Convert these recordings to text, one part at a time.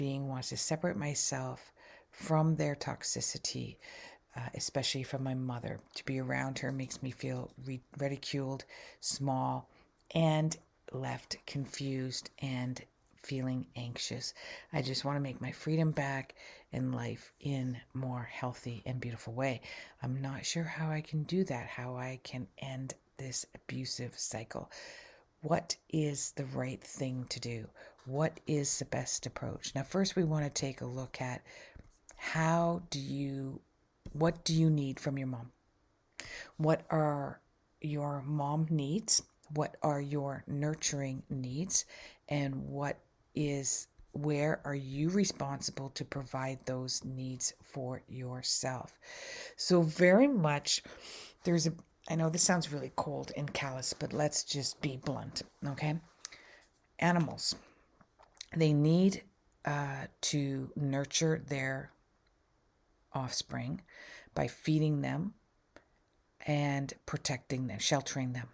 being wants to separate myself from their toxicity, especially from my mother. To be around her makes me feel ridiculed, small, and left confused and feeling anxious. I just want to make my freedom back and life in more healthy and beautiful way. I'm not sure how I can do that, how I can end this abusive cycle. What is the right thing to do? What is the best approach? Now, first we want to take a look at what do you need from your mom? What are your mom needs? What are your nurturing needs? And where are you responsible to provide those needs for yourself? So very much I know this sounds really cold and callous, but let's just be blunt, okay? Animals, they need to nurture their offspring by feeding them and protecting them, sheltering them,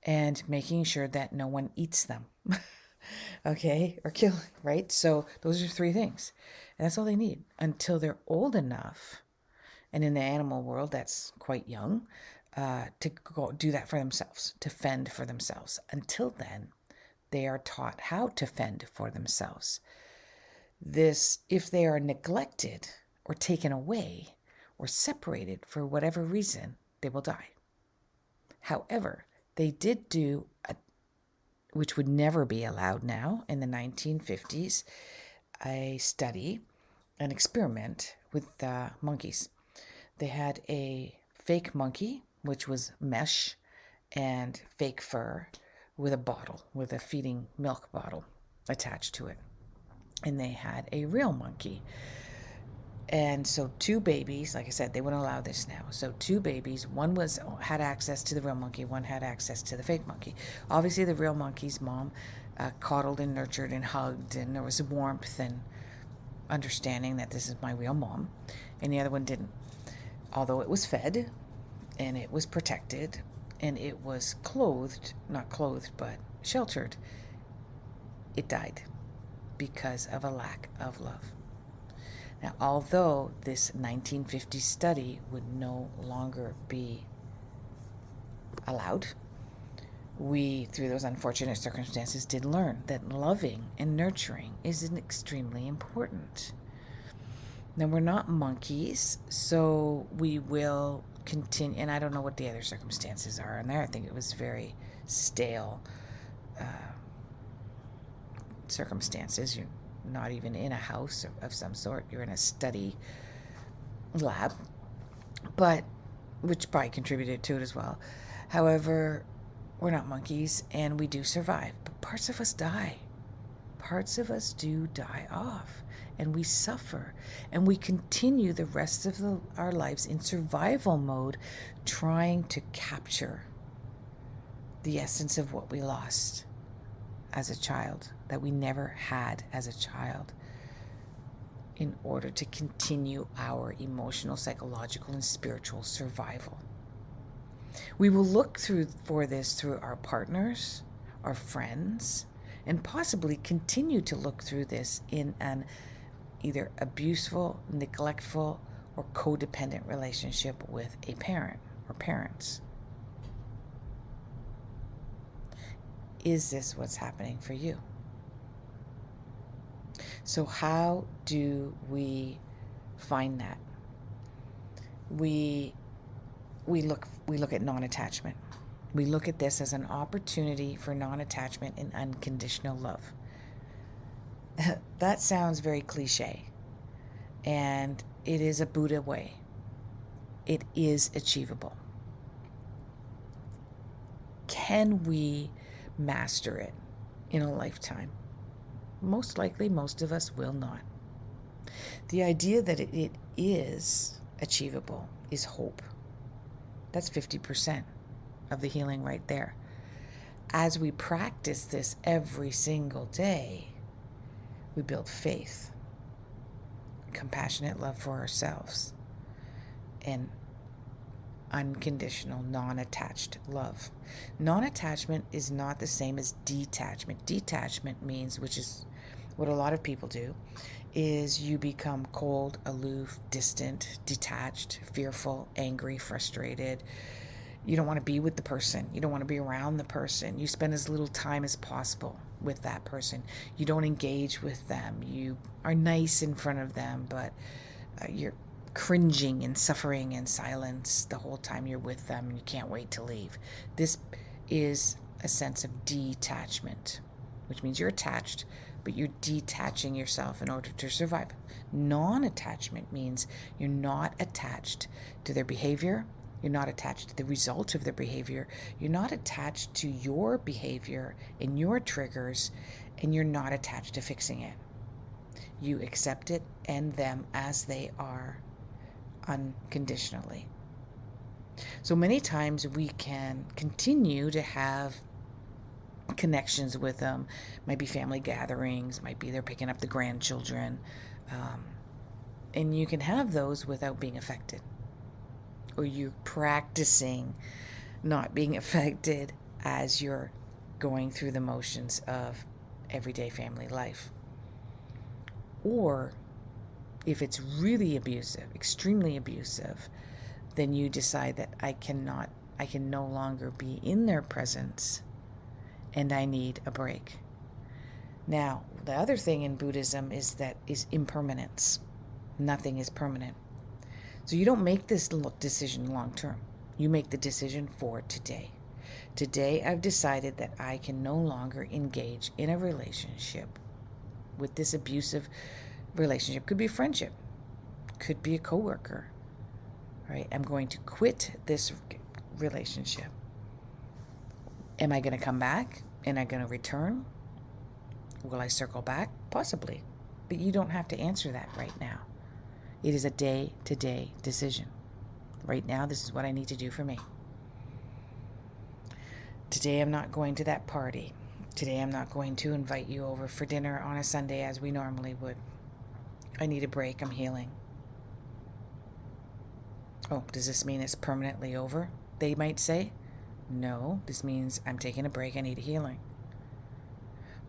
and making sure that no one eats them, okay, or kill, right? So those are three things. And that's all they need until they're old enough. And in the animal world, that's quite young, to go do that for themselves, to fend for themselves. Until then, they are taught how to fend for themselves. If they are neglected or taken away or separated for whatever reason, they will die. However, they did do, which would never be allowed now in the 1950s, a study, an experiment with monkeys. They had a fake monkey, which was mesh and fake fur, with a feeding milk bottle attached to it. And they had a real monkey. And so two babies, like I said, they wouldn't allow this now. So two babies, one had access to the real monkey, one had access to the fake monkey. Obviously, the real monkey's mom coddled and nurtured and hugged, and there was warmth and understanding that this is my real mom, and the other one didn't. Although it was fed, and it was protected, and it was not clothed, but sheltered, it died because of a lack of love. Now, although this 1950 study would no longer be allowed, we, through those unfortunate circumstances, did learn that loving and nurturing is extremely important. Now, we're not monkeys, so we will continue, and I don't know what the other circumstances are in there. I think it was very stale circumstances. You're not even in a house of some sort. You're in a study lab, but which probably contributed to it as well. However, we're not monkeys, and we do survive, but parts of us die. Parts of us do die off, and we suffer, and we continue the rest of our lives in survival mode, trying to capture the essence of what we lost as a child, that we never had as a child, in order to continue our emotional, psychological, and spiritual survival. We will look for this through our partners, our friends, and possibly continue to look through this in an either abuseful, neglectful, or codependent relationship with a parent or parents. Is this what's happening for you? So how do we find that? We look at non-attachment. We look at this as an opportunity for non-attachment and unconditional love. That sounds very cliche, and it is a Buddha way. It is achievable. Can we master it in a lifetime? Most likely, most of us will not. The idea that it is achievable is hope. That's 50% of the healing right there. As we practice this every single day, we build faith, compassionate love for ourselves, and unconditional, non-attached love. Non-attachment is not the same as detachment. Detachment means, which is what a lot of people do, is you become cold, aloof, distant, detached, fearful, angry, frustrated. You don't want to be with the person. You don't want to be around the person. You spend as little time as possible with that person. You don't engage with them. You are nice in front of them, but you're cringing and suffering in silence the whole time you're with them, and you can't wait to leave. This is a sense of detachment, which means you're attached, but you're detaching yourself in order to survive. Non-attachment means you're not attached to their behavior. You're not attached to the result of their behavior. You're not attached to your behavior and your triggers, and you're not attached to fixing it. You accept it and them as they are, unconditionally. So many times we can continue to have connections with them. Might be family gatherings, might be they're picking up the grandchildren, and you can have those without being affected, or you're practicing not being affected as you're going through the motions of everyday family life. Or if it's really abusive, extremely abusive, then you decide that I can no longer be in their presence and I need a break. Now, the other thing in Buddhism is impermanence. Nothing is permanent. So you don't make this decision long term. You make the decision for today. Today, I've decided that I can no longer engage in a relationship with this abusive relationship. Could be a friendship, could be a coworker, right? I'm going to quit this relationship. Am I going to come back? Am I going to return? Will I circle back? Possibly. But you don't have to answer that right now. It is a day-to-day decision. Right now, this is what I need to do for me. Today, I'm not going to that party. Today, I'm not going to invite you over for dinner on a Sunday as we normally would. I need a break. I'm healing. Oh, does this mean it's permanently over? They might say. No, this means I'm taking a break. I need a healing.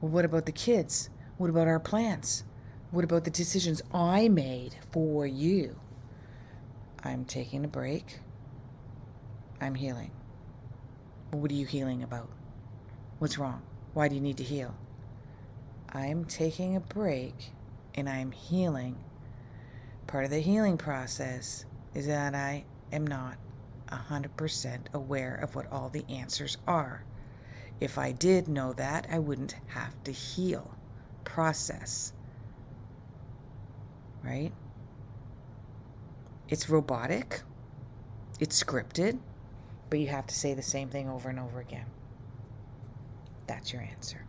Well, what about the kids? What about our plans? What about the decisions I made for you? I'm taking a break. I'm healing. Well, what are you healing about? What's wrong? Why do you need to heal? I'm taking a break and I'm healing. Part of the healing process is that I am not 100% aware of what all the answers are. If I did know that, I wouldn't have to heal, process, right? It's robotic, it's scripted, but you have to say the same thing over and over again. That's your answer.